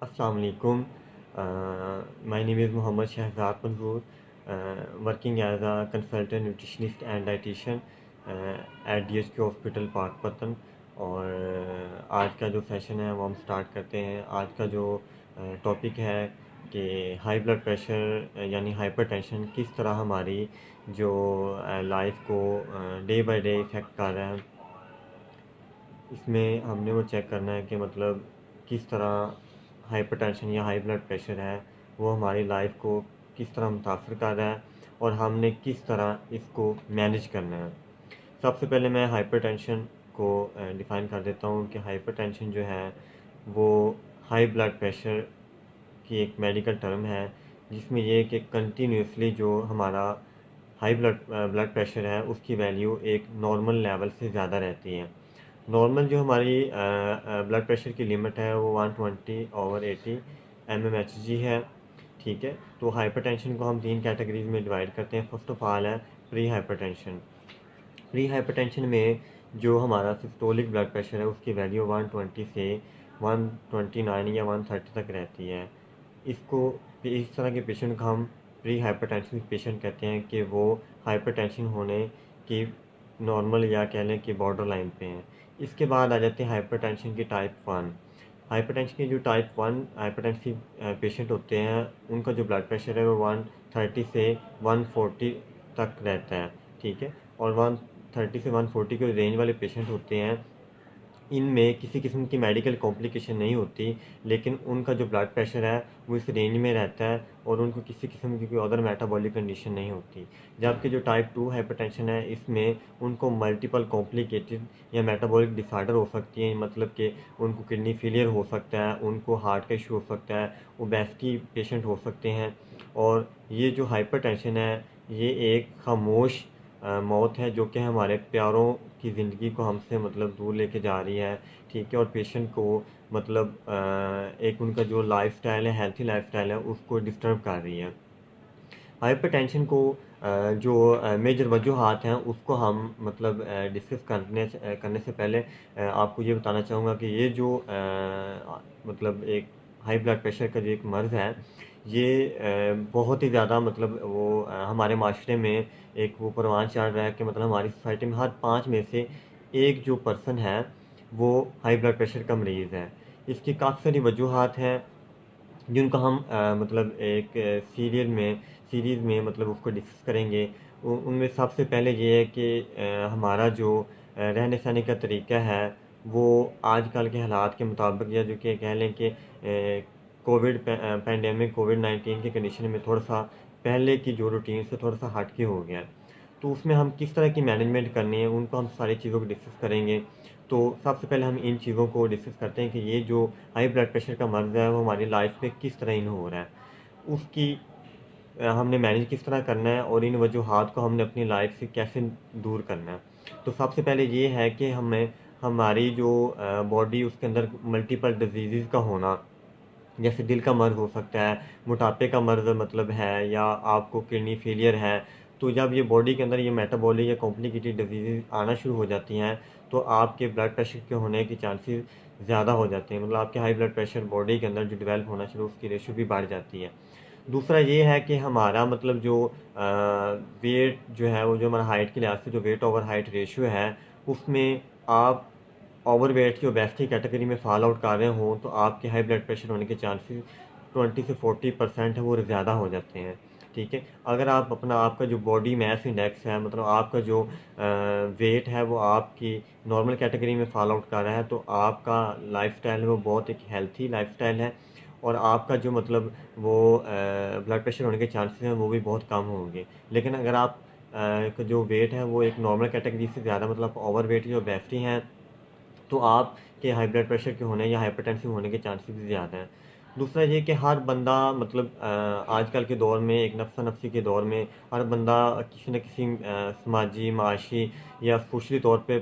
Assalamu alaikum. My name is Muhammad Shahzad Manzoor, working as a consultant nutritionist and dietitian at DHQ hospital Pakpattan. और आज का जो session है वो हम स्टार्ट करते हैं। आज का जो टॉपिक है कि हाई ब्लड प्रेशर यानी हाइपरटेंशन किस तरह हमारी जो लाइफ को डे बाय डे इफ़ेक्ट कर रहा है। इसमें हमने वो चेक करना है कि मतलब किस तरह हाइपरटेंशन या हाई ब्लड प्रेशर है वो हमारी लाइफ को किस तरह मुतासर कर रहा है और हमने किस तरह इसको मैनेज करना है। सबसे पहले मैं हाइपरटेंशन को डिफ़ाइन कर देता हूँ कि हाइपरटेंशन जो है वो हाई ब्लड प्रेशर की एक मेडिकल टर्म है, जिसमें ये कि कंटिन्यूसली जो हमारा हाई ब्लड प्रेशर है उसकी वैल्यू एक नॉर्मल लेवल से ज़्यादा रहती है। नॉर्मल जो हमारी ब्लड प्रेशर की लिमिट है वो 120/80 mmHg है। ठीक है, तो हाइपरटेंशन को हम तीन कैटेगरीज में डिवाइड करते हैं। फर्स्ट ऑफ ऑल है प्री हाइपरटेंशन। प्री हाइपरटेंशन में जो हमारा सिस्टोलिक ब्लड प्रेशर है उसकी वैल्यू 120 से 129 या 130 तक रहती है। इसको इस तरह के पेशेंट को हम प्री हाइपरटेंशन पेशेंट कहते हैं कि वो हाइपरटेंशन होने की नॉर्मल या कह लें कि बॉर्डर लाइन पे हैं। इसके बाद आ जाते हैं हाइपरटेंशन की टाइप 1। हाइपरटेंशन की जो टाइप 1 हाइपरटेंसिव पेशेंट होते हैं उनका जो ब्लड प्रेशर है वो 130 से 140 तक रहता है। ठीक है, और 130 से 140 के रेंज वाले पेशेंट होते हैं, इनमें किसी किस्म की मेडिकल कॉम्प्लिकेशन नहीं होती, लेकिन उनका जो ब्लड प्रेशर है वो इस रेंज में रहता है और उनको किसी किस्म की कोई अदर मेटाबॉलिक कंडीशन नहीं होती। जबकि जो टाइप 2 हाइपरटेंशन है इसमें उनको मल्टीपल कॉम्प्लिकेटेड या मेटाबॉलिक डिसऑर्डर हो सकती हैं, मतलब कि उनको किडनी फेलियर हो सकता है, उनको हार्ट का इशू हो सकता है, ओबेसिटी पेशेंट हो सकते हैं। और ये जो हाइपरटेंशन है ये एक खामोश मौत है जो कि हमारे प्यारों की ज़िंदगी को हमसे मतलब दूर लेके जा रही है। ठीक है, और पेशेंट को मतलब एक उनका जो लाइफस्टाइल है, हेल्थी लाइफस्टाइल है, उसको डिस्टर्ब कर रही है। हाइपरटेंशन को जो मेजर वजूहात हैं उसको हम मतलब डिस्कस करने से पहले आपको ये बताना चाहूँगा कि ये जो मतलब एक हाई ब्लड प्रेशर का जो एक मर्ज़ है ये बहुत ही ज़्यादा मतलब वो हमारे माशरे में एक वो परवान चढ़ रहा है कि मतलब हमारी सोसाइटी में हर 5 में से एक जो पर्सन है वो हाई ब्लड प्रेशर का मरीज़ है। इसकी काफ़ी सारी वजूहात हैं जिनको हम मतलब एक सीरीज़ में मतलब उसको डिस्कस करेंगे। उनमें सबसे पहले ये है कि हमारा जो रहने सहने का तरीका है वो आजकल के हालात के मुताबिक या जो कि कह लें कि पैंडेमिक कोविड-19 की कंडीशन में थोड़ा सा पहले की जो रूटीन से थोड़ा सा हट के हो गया है। तो उसमें हम किस तरह की मैनेजमेंट करनी है उनको हम सारी चीज़ों को डिस्कस करेंगे। तो सबसे पहले हम इन चीज़ों को डिस्कस करते हैं कि ये जो हाई ब्लड प्रेशर का मर्ज़ है वो हमारी लाइफ पे किस तरह इन हो रहा है, उसकी हमने मैनेज किस तरह करना है और इन वजूहात को हमने अपनी लाइफ से कैसे दूर करना है। तो सबसे पहले ये है कि हमें हमारी जो बॉडी उसके अंदर मल्टीपल डिजीज़ का होना, जैसे दिल का मर्ज़ हो सकता है, मोटापे का मर्ज़ मतलब है, या आपको किडनी फेलियर है। तो जब ये बॉडी के अंदर ये मेटाबॉलिक या कॉम्प्लिकेटेड डिजीज़ आना शुरू हो जाती हैं तो आपके ब्लड प्रेशर के होने की चांसेस ज़्यादा हो जाते हैं, मतलब आपके हाई ब्लड प्रेशर बॉडी के अंदर जो डेवलप होना शुरू उसकी रेशो भी बढ़ जाती है। दूसरा ये है कि हमारा मतलब जो वेट जो है वो जो हमारा हाइट के लिहाज से जो वेट ओवर हाइट रेशियो है उसमें आप ओवरवेट की ओबेसिटी कैटेगरी में फॉल आउट कर रहे हों तो आपके हाई ब्लड प्रेशर होने के चांसेस 20 से 40% है वो ज़्यादा हो जाते हैं। ठीक है, अगर आप अपना आपका जो बॉडी मास इंडेक्स है मतलब आपका जो वेट है वो आपकी नॉर्मल कैटेगरी में फॉल आउट कर रहा है तो आपका लाइफस्टाइल है वो बहुत एक हेल्थी लाइफस्टाइल है और आपका जो मतलब वो ब्लड प्रेशर होने के चांसेस हैं वो भी बहुत कम होंगे। लेकिन अगर आप का जो वेट है वो एक नॉर्मल कैटेगरी से ज़्यादा मतलब ओवर वेट या ओबेसिटी हैं तो आपके हाई ब्लड प्रेशर के होने या हाइपरटेंसिव होने के चांसेस भी ज़्यादा हैं। दूसरा ये कि हर बंदा मतलब आजकल के दौर में एक नफ्सा नफसी के दौर में हर बंदा किसी न किसी समाजी माशी या सोशली तौर पे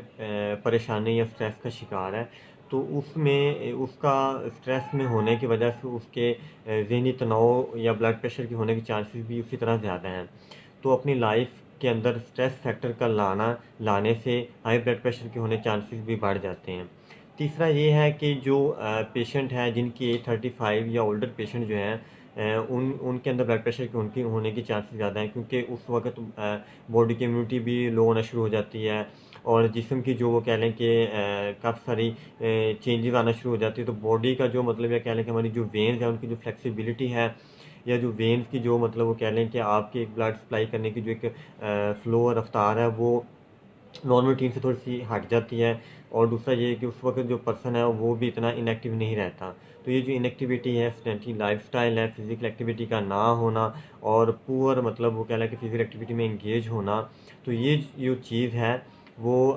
परेशानी या स्ट्रेस का शिकार है। तो उसमें उसका स्ट्रेस में होने की वजह से उसके ज़हनी तनाव या ब्लड प्रेशर के होने के चांसेस भी उसी तरह ज़्यादा हैं। तो अपनी लाइफ के अंदर स्ट्रेस फैक्टर का लाने से हाई ब्लड प्रेशर के होने चांसेस भी बढ़ जाते हैं। तीसरा ये है कि जो पेशेंट हैं जिनकी एज 35 या ओल्डर पेशेंट जो हैं, उनके अंदर ब्लड प्रेशर के उनकी होने की चांसेस ज़्यादा हैं, क्योंकि उस वक्त बॉडी की इम्यूनिटी भी लो होना शुरू हो जाती है और जिस्म की जो वो कह लें कि काफ़ी सारी चेंजेस आना शुरू हो जाती है। तो बॉडी का जो मतलब या कह लें कि हमारी जो वेन्स हैं उनकी जो फ्लेक्सिबिलिटी है, या जो वेन्स की जो मतलब वो कह लें कि आपके ब्लड सप्लाई करने की जो एक फ़्लो और रफ्तार है, वो नॉर्मल रूटीन से थोड़ी-सी हट जाती है। और दूसरा ये है कि उस वक़्त जो पर्सन है वो भी इतना इनएक्टिव नहीं रहता। तो ये जो इनएक्टिविटी है, सेडेंटरी लाइफ़स्टाइल है, फ़िज़िकल एक्टिविटी का ना होना और पुअर मतलब वो कह लें कि फ़िज़िकल एक्टिविटी में एंगेज होना, तो ये जो चीज़ है वो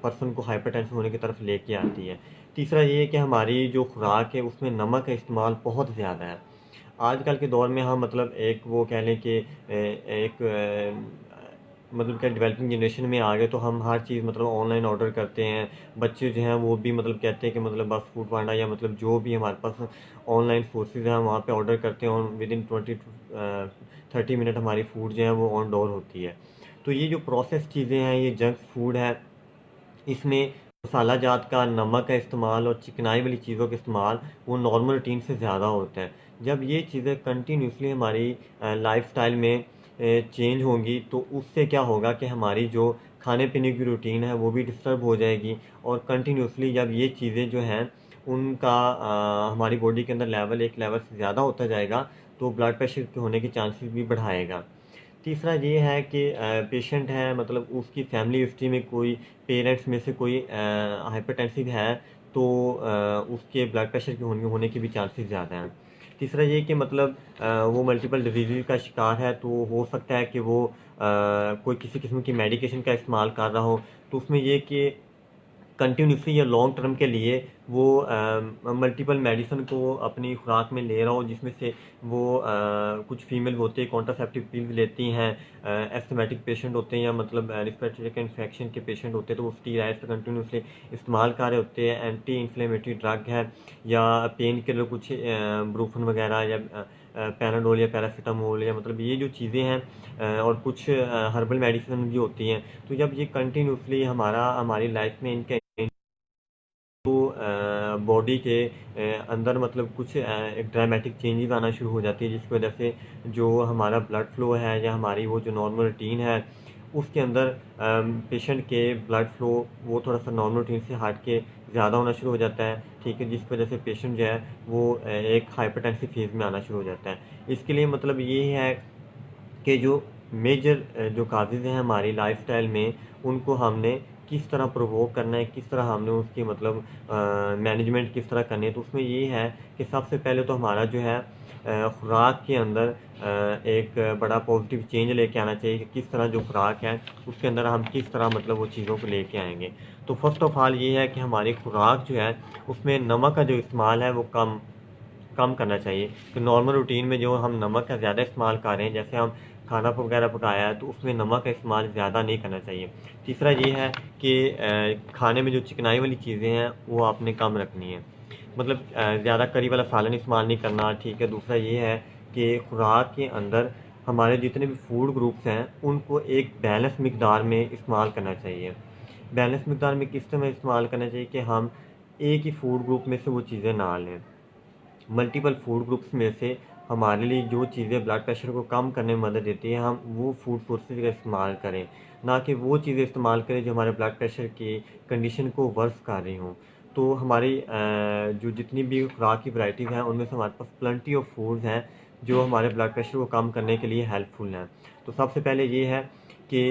पर्सन को हाइपरटेंशन होने की तरफ लेके आती है। तीसरा ये है कि हमारी जो खुराक है उसमें नमक का इस्तेमाल बहुत ज़्यादा है। आजकल के दौर में हम मतलब एक वो कह लें कि एक मतलब क्या डेवलपिंग जनरेशन में आ गए, तो हम हर चीज़ मतलब ऑनलाइन ऑर्डर करते हैं। बच्चे जो हैं वो भी मतलब कहते हैं कि मतलब बस फूड पांडा या मतलब जो भी हमारे पास ऑनलाइन सोर्सेज हैं वहाँ पे ऑर्डर करते हैं और विद इन 20 to 30 मिनट हमारी फूड जो है वो ऑन डोर होती है। तो ये जो प्रोसेस चीज़ें हैं, ये जंक फूड है, इसमें मसाला जात का, नमक का इस्तेमाल और चिकनाई वाली चीज़ों का इस्तेमाल वो नॉर्मल रूटीन से ज़्यादा होता है। जब ये चीज़ें कंटिन्यूसली हमारी लाइफ़स्टाइल में चेंज होंगी, तो उससे क्या होगा कि हमारी जो खाने पीने की रूटीन है वो भी डिस्टर्ब हो जाएगी। और कंटिन्यूसली जब ये चीज़ें जो हैं उनका हमारी बॉडी के अंदर लेवल एक लेवल से ज़्यादा होता जाएगा, तो ब्लड प्रेशर के होने के चांसेस भी बढ़ाएगा। तीसरा ये है कि पेशेंट है मतलब उसकी फैमिली हिस्ट्री में कोई पेरेंट्स में से कोई हाइपरटेंसिव है, तो उसके ब्लड प्रेशर के होने के भी चांसेस ज़्यादा हैं। तीसरा ये कि मतलब वो मल्टीपल डिजीज़ का शिकार है, तो हो सकता है कि वो कोई किसी किस्म की मेडिकेशन का इस्तेमाल कर रहा हो, तो उसमें ये कि कंटिन्यूसली या लॉन्ग टर्म के लिए वो मल्टीपल मेडिसिन को अपनी खुराक में ले रहा हो, जिसमें से वो कुछ फीमेल होते हैं कॉन्ट्रासेप्टिव पिल्स लेती हैं, एस्थमेटिक पेशेंट होते हैं या मतलब रिस्पिरेटरी के इन्फेक्शन के पेशेंट होते हैं, तो वो स्टीरॉइड्स कंटिन्यूसली इस्तेमाल कर रहे होते हैं। एंटी इन्फ्लेमेटरी ड्रग है या पेन किलर कुछ ब्रूफन वगैरह या पैराडोल या पैरासीटामोल या मतलब ये जो चीज़ें हैं और कुछ हर्बल मेडिसिन भी होती हैं। तो जब ये कंटिन्यूसली हमारी लाइफ में इनका बॉडी के अंदर मतलब कुछ एक ड्रामेटिक चेंजेस आना शुरू हो जाती है, जिसकी वजह से जो हमारा ब्लड फ्लो है या हमारी वो जो नॉर्मल रूटीन है उसके अंदर पेशेंट के ब्लड फ्लो वो थोड़ा सा नॉर्मल रूटीन से हट के ज़्यादा होना शुरू हो जाता है, ठीक है, जिसकी वजह से पेशेंट जो है वो एक हाइपरटेंसिव फेज में आना शुरू हो जाता है। इसके लिए मतलब ये है कि जो मेजर जो काजेज़ हैं हमारी लाइफस्टाइल में, उनको हमने किस तरह प्रोवोक करना है, किस तरह हमने उसकी मतलब मैनेजमेंट किस तरह करनी है। तो उसमें ये है कि सबसे पहले तो हमारा जो है खुराक के अंदर एक बड़ा पॉजिटिव चेंज लेके आना चाहिए कि किस तरह जो खुराक है उसके अंदर हम किस तरह मतलब वो चीज़ों को लेके आएंगे। तो फर्स्ट ऑफ ऑल ये है कि हमारी खुराक जो है उसमें नमक का जो इस्तेमाल है वो कम कम करना चाहिए। तो नॉर्मल रूटीन में जो हम नमक का ज़्यादा इस्तेमाल कर रहे हैं, जैसे हम खाना वगैरह पकाया है तो उसमें नमक का इस्तेमाल ज़्यादा नहीं करना चाहिए। तीसरा ये है कि खाने में जो चिकनाई वाली चीज़ें हैं वो आपने कम रखनी है, मतलब ज़्यादा करी वाला सालन इस्तेमाल नहीं करना, ठीक है। दूसरा ये है कि खुराक के अंदर हमारे जितने भी फूड ग्रुप्स हैं उनको एक बैलेंस मकदार में इस्तेमाल करना चाहिए। बैलेंस मकदार में किस तरह इस्तेमाल करना चाहिए कि हम एक ही फूड ग्रुप में से वो चीज़ें ना लें। मल्टीपल फूड ग्रुप्स में से हमारे लिए जो चीज़ें ब्लड प्रेशर को कम करने में मदद देती है हम वो फूड सोर्सेज का इस्तेमाल करें, ना कि वो चीज़ें इस्तेमाल करें जो हमारे ब्लड प्रेशर की कंडीशन को वर्स कर रही हों। तो हमारी जो जितनी भी खुराक की वैरायटीज़ हैं उनमें से हमारे पास प्लेंटी ऑफ फूड्स हैं जो हमारे ब्लड प्रेशर को कम करने के लिए हेल्पफुल हैं। तो सबसे पहले ये है कि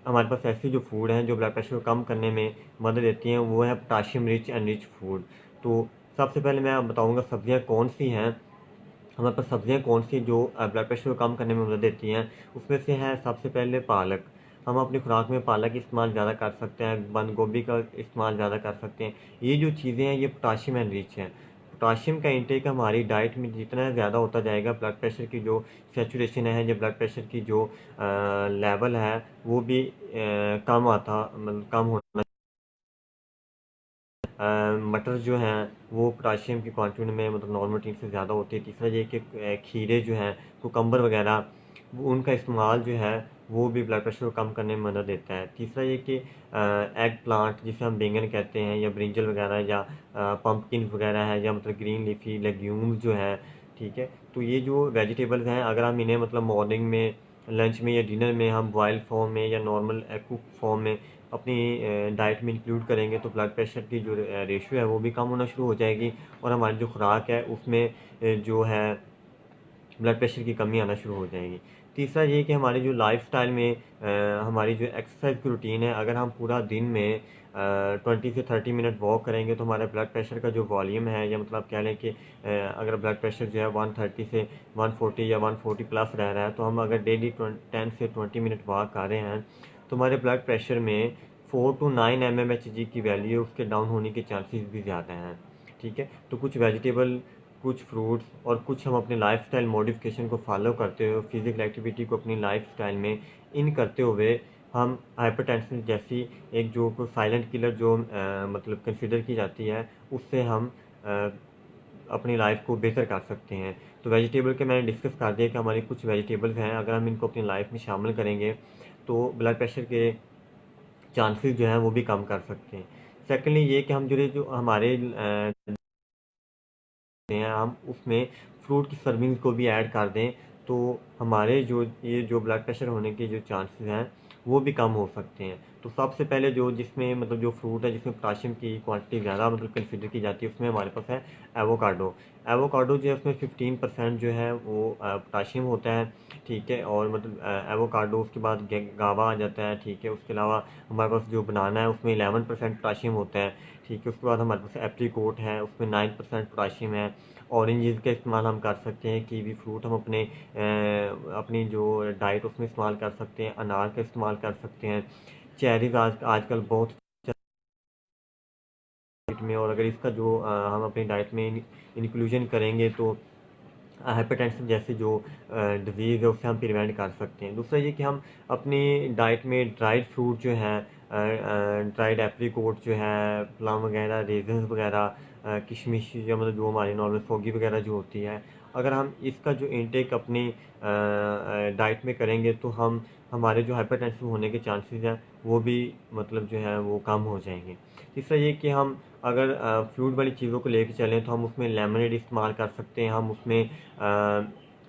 हमारे पास ऐसी जो फूड हैं जो ब्लड प्रेशर को कम करने में मदद देती हैं, वो है potassium rich and rich food. तो सबसे पहले मैं आप बताऊंगा सब्जियां कौन सी हैं, हमारे पास सब्जियां कौन सी जो ब्लड प्रेशर को कम करने में मदद देती हैं। उसमें से है सबसे पहले पालक। हम अपनी खुराक में पालक इस्तेमाल ज़्यादा कर सकते हैं, बंद गोभी का इस्तेमाल ज़्यादा कर सकते हैं। ये जो चीज़ें हैं ये पोटाशियम एंड रिच हैं। पोटाशियम का इंटेक हमारी डाइट में जितना ज़्यादा होता जाएगा, ब्लड प्रेशर की जो सेचुरेशन है या ब्लड प्रेशर की जो लेवल है वो भी कम आता मतलब कम होना। मटर जो हैं वो पोटाशियम की क्वांटिटी में मतलब नॉर्मल टीन से ज़्यादा होती है। तीसरा ये कि खीरे जो हैं, कुकम्बर वगैरह, उनका इस्तेमाल जो है वो भी ब्लड प्रेशर को कम करने में मदद देता है। तीसरा ये कि एग प्लांट जिसे हम बैंगन कहते हैं या ब्रिंजल वगैरह या पम्पकिन वगैरह है या मतलब ग्रीन लीफी लेग्यूम्स जो है, ठीक है। तो ये जो वेजिटेबल्स हैं अगर हम इन्हें मतलब मॉर्निंग में, लंच में या डिनर में हम बॉयल फॉर्म में या नॉर्मल कुक फॉर्म में अपनी डाइट में इंक्लूड करेंगे तो ब्लड प्रेशर की जो रेशियो है वो भी कम होना शुरू हो जाएगी और हमारी जो खुराक है उसमें जो है ब्लड प्रेशर की कमी आना शुरू हो जाएगी। तीसरा ये कि हमारे जो लाइफस्टाइल में हमारी जो एक्सरसाइज की रूटीन है, अगर हम पूरा दिन में 20 से 30 मिनट वॉक करेंगे तो हमारे ब्लड प्रेशर का जो वॉल्यूम है, या मतलब कह लें कि अगर ब्लड प्रेशर जो है 130 से 140 या 140 प्लस रह रहा है, तो हम अगर डेली 10 से 20 मिनट वॉक कर रहे हैं तो हमारे ब्लड प्रेशर में 4 to 9 mmHg की वैल्यू उसके डाउन होने के चांसेस भी ज़्यादा हैं, ठीक है। तो कुछ वेजिटेबल, कुछ फ्रूट्स और कुछ हम अपने लाइफस्टाइल मॉडिफिकेशन को फॉलो करते हुए, फिजिकल एक्टिविटी को अपनी लाइफस्टाइल में इन करते हुए हम हाइपरटेंशन जैसी एक जो साइलेंट किलर जो मतलब कंसिडर की जाती है, उससे हम अपनी लाइफ को बेहतर कर सकते हैं। तो वेजिटेबल के मैंने डिस्कस कर दिया कि हमारी कुछ वेजिटेबल्स हैं, अगर हम इनको अपनी लाइफ में शामिल करेंगे तो ब्लड प्रेशर के चांसेस जो हैं वो भी कम कर सकते हैं। सेकेंडली ये कि हम जो हमारे हैं हम उसमें फ्रूट की सर्विंग को भी ऐड कर दें तो हमारे जो ब्लड प्रेशर होने के जो चांसेस हैं वो भी कम हो सकते हैं। तो सबसे पहले जो जिसमें मतलब जो फ्रूट है जिसमें पोटाशियम की क्वांटिटी ज़्यादा मतलब कंसिडर की जाती है, उसमें हमारे पास है एवोकाडो। एवोकाडो जो है उसमें 15% जो है वो पोटाशियम होता है, ठीक है। और मतलब एवोकाडो, उसके बाद गावा आ जाता है, ठीक है। उसके अलावा हमारे पास जो बनाना है उसमें 11% पोटाशियम होता है, ठीक है। उसके बाद हमारे पास एप्रीकोट है, उसमें 9% पोटाशियम है। ऑरेंजेस का इस्तेमाल हम कर सकते हैं, कीवी फ्रूट हम अपनी जो डाइट उसमें इस्तेमाल कर सकते हैं, अनार का इस्तेमाल कर सकते हैं। चेरीज आजकल बहुत में, और अगर इसका जो हम अपनी डाइट में इंक्लूजन करेंगे तो हाइपरटेंशन जैसे जो डिजीज़ है उससे हम प्रिवेंट कर सकते हैं। दूसरा ये कि हम अपनी डाइट में ड्राइड फ्रूट जो है, ड्राइड एप्रीकोट जो है, प्लम वगैरह, रेजन्स वगैरह, किशमिश या मतलब जो हमारी नॉर्मल फोगी वगैरह जो होती है, अगर हम इसका जो इंटेक अपनी डाइट में करेंगे तो हम हमारे जो हाइपरटेंशन होने के चांसेस हैं वो भी मतलब जो है वो कम हो जाएंगे। तीसरा ये कि हम अगर फ्रूट वाली चीज़ों को लेके चलें तो हम उसमें लेमनेड इस्तेमाल कर सकते हैं, हम उसमें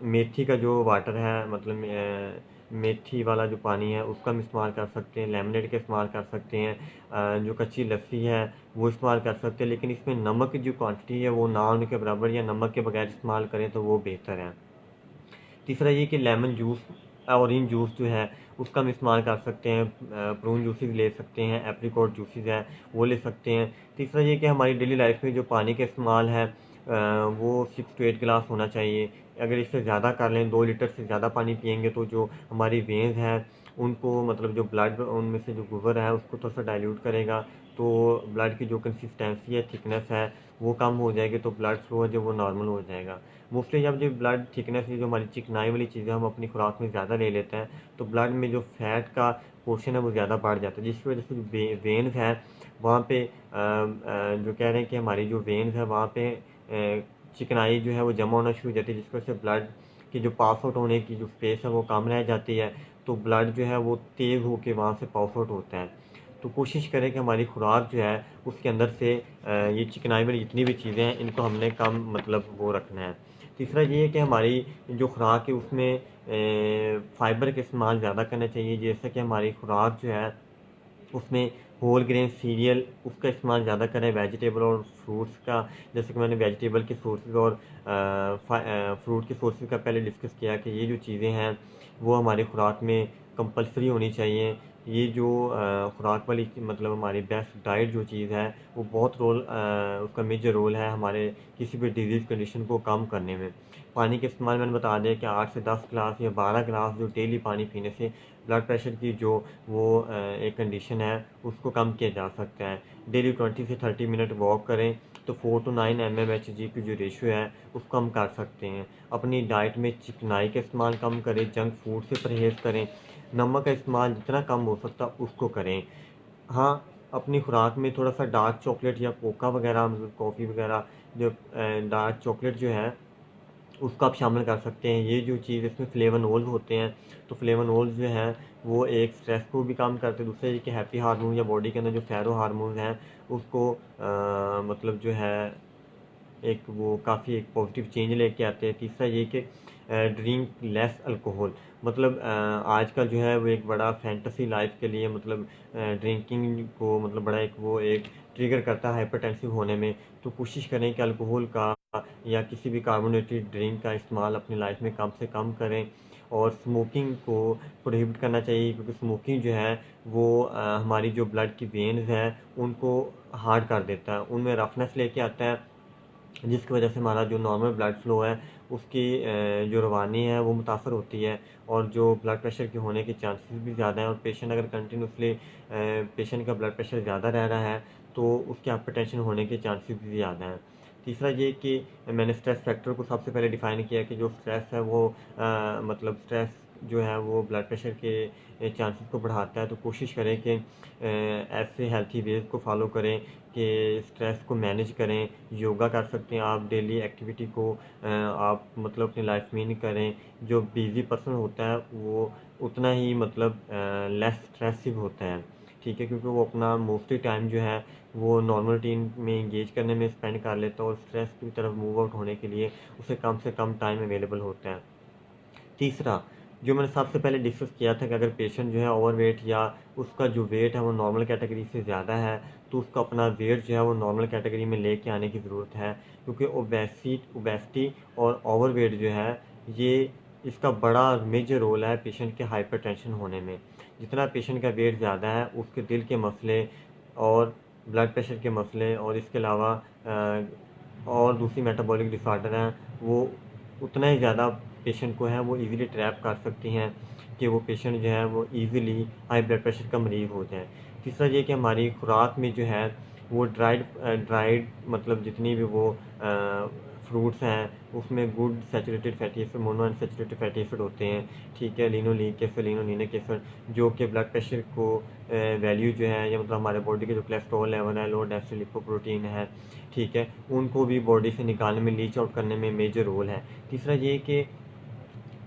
मेथी का जो वाटर है मतलब मेथी वाला जो पानी है उसका हम इस्तेमाल कर सकते हैं, लेमनेड का इस्तेमाल कर सकते हैं, जो कच्ची लस्सी है वो इस्तेमाल कर सकते हैं। लेकिन इसमें नमक की जो क्वांटिटी है वो ना होने के बराबर या नमक के बगैर इस्तेमाल करें तो वो बेहतर है। तीसरा ये कि लेमन जूस, ऑरेंज जूस जो है उसका हम इस्तेमाल कर सकते हैं, प्रून जूसेस ले सकते हैं, एप्रीकॉट जूसेस हैं वो ले सकते हैं। तीसरा ये कि हमारी डेली लाइफ में जो पानी का इस्तेमाल है वो 6 to 8 गिलास होना चाहिए। अगर इससे ज़्यादा कर लें, 2 लीटर से ज़्यादा पानी पियेंगे तो जो हमारी वेन्स हैं उनको मतलब जो ब्लड उनमें से जो गुजर है उसको थोड़ा सा डाइल्यूट करेगा, तो ब्लड की जो कंसिस्टेंसी है, थिकनेस है वो कम हो जाएगी, तो ब्लड फ्लो है जो वो नॉर्मल हो जाएगा। मोस्टली जब जो ब्लड थिकनेस जो हमारी चिकनाई वाली चीज़ें हम अपनी खुराक में ज़्यादा ले लेते हैं तो ब्लड में जो फैट का पोर्शन है वो ज़्यादा बढ़ जाता है, जिसकी वजह से जो वेन्स हैं वहाँ पे जो कह रहे हैं कि हमारी जो वेन्स है वहाँ पे चिकनाई जो है वो जमा होना शुरू हो जाती है, जिसकी वजह से ब्लड की जो पास आउट होने की जो स्पेस है वो कम रह जाती है, तो ब्लड जो है वो तेज़ होके वहाँ से पास आउट होता है। तो कोशिश करें कि हमारी खुराक जो है उसके अंदर से ये चिकनाई वाली जितनी भी चीज़ें हैं इनको हमने कम मतलब वो रखना है। तीसरा ये है कि हमारी जो खुराक है उसमें फ़ाइबर का इस्तेमाल ज़्यादा करना चाहिए, जैसे कि हमारी खुराक जो है उसमें होल ग्रेन सीरियल उसका इस्तेमाल ज़्यादा करें, वेजिटेबल और फ्रूट्स का। जैसे कि मैंने वेजिटेबल के सोर्सेज और फ्रूट के सोर्सेज का पहले डिस्कस किया कि ये जो चीज़ें हैं वो हमारी खुराक में कंपलसरी होनी चाहिए। ये जो खुराक वाली मतलब हमारी बेस्ट डाइट जो चीज़ है वो बहुत उसका मेजर रोल है हमारे किसी भी डिजीज़ कंडीशन को कम करने में। पानी के इस्तेमाल मैंने बता दिया कि 8 से 10 गिलास या 12 गिलास जो डेली पानी पीने से ब्लड प्रेशर की जो वो एक कंडीशन है उसको कम किया जा सकता है। डेली 20 से 30 मिनट वॉक करें तो 4 to 9 mmHg की जो रेशियो है उसको हम कर सकते हैं। अपनी डाइट में चिकनाई का इस्तेमाल कम करें, जंक फूड से परहेज़ करें, नमक का इस्तेमाल जितना कम हो सकता उसको करें। हाँ, अपनी खुराक में थोड़ा सा डार्क चॉकलेट या कोका वगैरह मतलब कॉफ़ी वगैरह जो डार्क चॉकलेट जो है उसको आप शामिल कर सकते हैं। ये जो चीज़ इसमें फ्लेवोनोल्स होते हैं, तो फ्लेवोनोल्स जो हैं वो एक स्ट्रेस को भी कम करते हैं, दूसरा ये कि हैप्पी हार्मोन या बॉडी के अंदर जो फेरो हार्मोन हैं उसको मतलब जो है एक वो काफ़ी एक पॉजिटिव चेंज लेके आते हैं। तीसरा ये कि ड्रिंक लेस अल्कोहल, मतलब आजकल जो है वो एक बड़ा फैंटेसी लाइफ के लिए मतलब ड्रिंकिंग को मतलब बड़ा एक वो एक ट्रिगर करता है हाइपरटेंसिव होने में। तो कोशिश करें कि अल्कोहल का या किसी भी कार्बोनेटेड ड्रिंक का इस्तेमाल अपनी लाइफ में कम से कम करें। और स्मोकिंग को प्रोहिबिट करना चाहिए, क्योंकि स्मोकिंग जो है वो हमारी जो ब्लड की वेन्स हैं उनको हार्ड कर देता है, उनमें रफनेस लेके आता है, जिसकी वजह से हमारा जो नॉर्मल ब्लड फ्लो है उसकी जो रवानी है वो मुतासर होती है, और जो ब्लड प्रेशर के होने के चांसेस भी ज़्यादा हैं। और पेशेंट अगर कंटिन्यूसली पेशेंट का ब्लड प्रेशर ज़्यादा रह रहा है तो उसके हाइपरटेंशन होने के चांसेस भी ज़्यादा हैं। तीसरा ये कि मैंने स्ट्रेस फैक्टर को सबसे पहले डिफाइन किया कि जो स्ट्रेस है वो मतलब स्ट्रेस जो है वो ब्लड प्रेशर के चांसेस को बढ़ाता है। तो कोशिश करें कि ऐसे हेल्थी वेज को फॉलो करें कि स्ट्रेस को मैनेज करें। योगा कर सकते हैं आप, डेली एक्टिविटी को आप मतलब अपनी लाइफ में नहीं करें। जो बिज़ी पर्सन होता है वो उतना ही मतलब लेस स्ट्रेसिव होता है, ठीक है, क्योंकि वो अपना मोस्टली टाइम जो है वो नॉर्मल रूटीन में इंगेज करने में स्पेंड कर लेता है, और स्ट्रेस की तरफ मूव आउट होने के लिए उसे कम से कम टाइम अवेलेबल होता है। तीसरा, जो मैंने सबसे पहले डिस्कस किया था कि अगर पेशेंट जो है ओवरवेट या उसका जो वेट है वो नॉर्मल कैटेगरी से ज़्यादा है, तो उसको अपना वेट जो है वो नॉर्मल कैटेगरी में लेके आने की ज़रूरत है, क्योंकि ओबेसिटी और ओवरवेट जो है ये इसका बड़ा मेजर रोल है पेशेंट के हाइपरटेंशन होने में। जितना पेशेंट का वेट ज़्यादा है उसके दिल के मसले और ब्लड प्रेशर के मसले और इसके अलावा और दूसरी मेटाबॉलिक डिसऑर्डर हैं वो उतना ही ज़्यादा पेशेंट को है वो इजीली ट्रैप कर सकती हैं कि वो पेशेंट जो है वो इजीली हाई ब्लड प्रेशर का मरीज़ हो जाए। तीसरा ये कि हमारी खुराक में जो है वो ड्राइड मतलब जितनी भी वो फ्रूट्स हैं उसमें good saturated fatty acid, mono unsaturated fatty acid होते हैं, ठीक है, लिनोलीक एसिड, लिनोलिनिक एसिड, जो कि ब्लड प्रेशर को वैल्यू जो है या मतलब हमारे बॉडी के जो कोलेस्ट्रॉल लेवल है, लो डेंसिटी लिपोप्रोटीन है, ठीक है, उनको भी बॉडी से निकालने में, लीच आउट करने में मेजर रोल है। तीसरा ये कि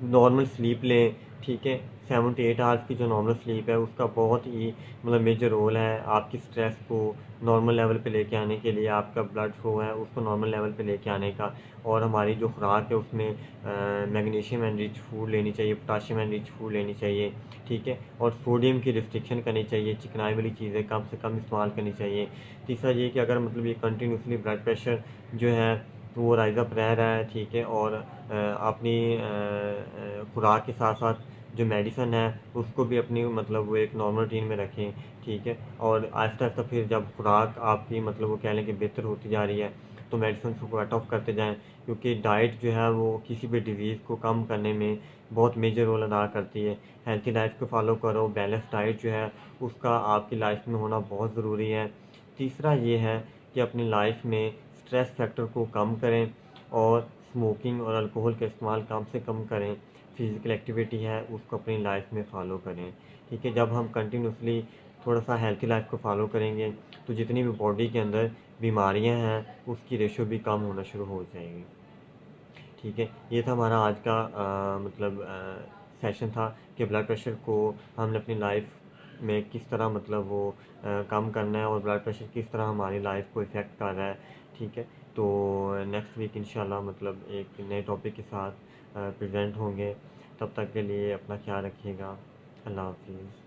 नॉर्मल स्लीप लें, ठीक है, 7 to 8 आवर्स की जो नॉर्मल स्लीप है उसका बहुत ही मतलब मेजर रोल है आपकी स्ट्रेस को नॉर्मल लेवल पे लेके आने के लिए, आपका ब्लड फ्लो है उसको नॉर्मल लेवल पे लेके आने का। और हमारी जो खुराक है उसमें मैग्नीशियम एनरिच फूड लेनी चाहिए, पोटाशियम एनरिच फूड लेनी चाहिए, ठीक है, और सोडियम की रिस्ट्रिक्शन करनी चाहिए, चिकनाई वाली चीज़ें कम से कम इस्तेमाल करनी चाहिए। तीसरा ये कि अगर मतलब ये कंटिन्यूसली ब्लड प्रेशर जो है वो राइज़ अप रह रहा है, ठीक है, और अपनी खुराक के साथ साथ जो मेडिसिन है उसको भी अपनी मतलब वो एक नॉर्मल रूटीन में रखें, ठीक है, और आहिस्ता आहिस्ता फिर जब खुराक आपकी मतलब वो कह लें कि बेहतर होती जा रही है तो मेडिसिन को कट ऑफ करते जाएं, क्योंकि डाइट जो है वो किसी भी डिजीज़ को कम करने में बहुत मेजर रोल अदा करती है। हेल्थी लाइफ को फॉलो करो, बैलेंस डाइट जो है उसका आपकी लाइफ में होना बहुत ज़रूरी है। तीसरा ये है कि अपनी लाइफ में स्ट्रेस फैक्टर को कम करें और स्मोकिंग और अल्कोहल का इस्तेमाल कम से कम करें। फिज़िकल एक्टिविटी है उसको अपनी लाइफ में फ़ॉलो करें, ठीक है। जब हम कंटिन्यूसली थोड़ा सा हेल्थी लाइफ को फॉलो करेंगे तो जितनी भी बॉडी के अंदर बीमारियां हैं उसकी रेशो भी कम होना शुरू हो जाएगी, ठीक है। ये था हमारा आज का मतलब सेशन था कि ब्लड प्रेशर को हमने अपनी लाइफ में किस तरह मतलब वो कम करना है और ब्लड प्रेशर किस तरह हमारी लाइफ को इफ़ेक्ट कर रहा है, ठीक है। तो नेक्स्ट वीक इंशाल्लाह मतलब एक नए टॉपिक के साथ प्रेजेंट होंगे। तब तक के लिए अपना ख्याल रखिएगा। अल्लाह हाफिज़।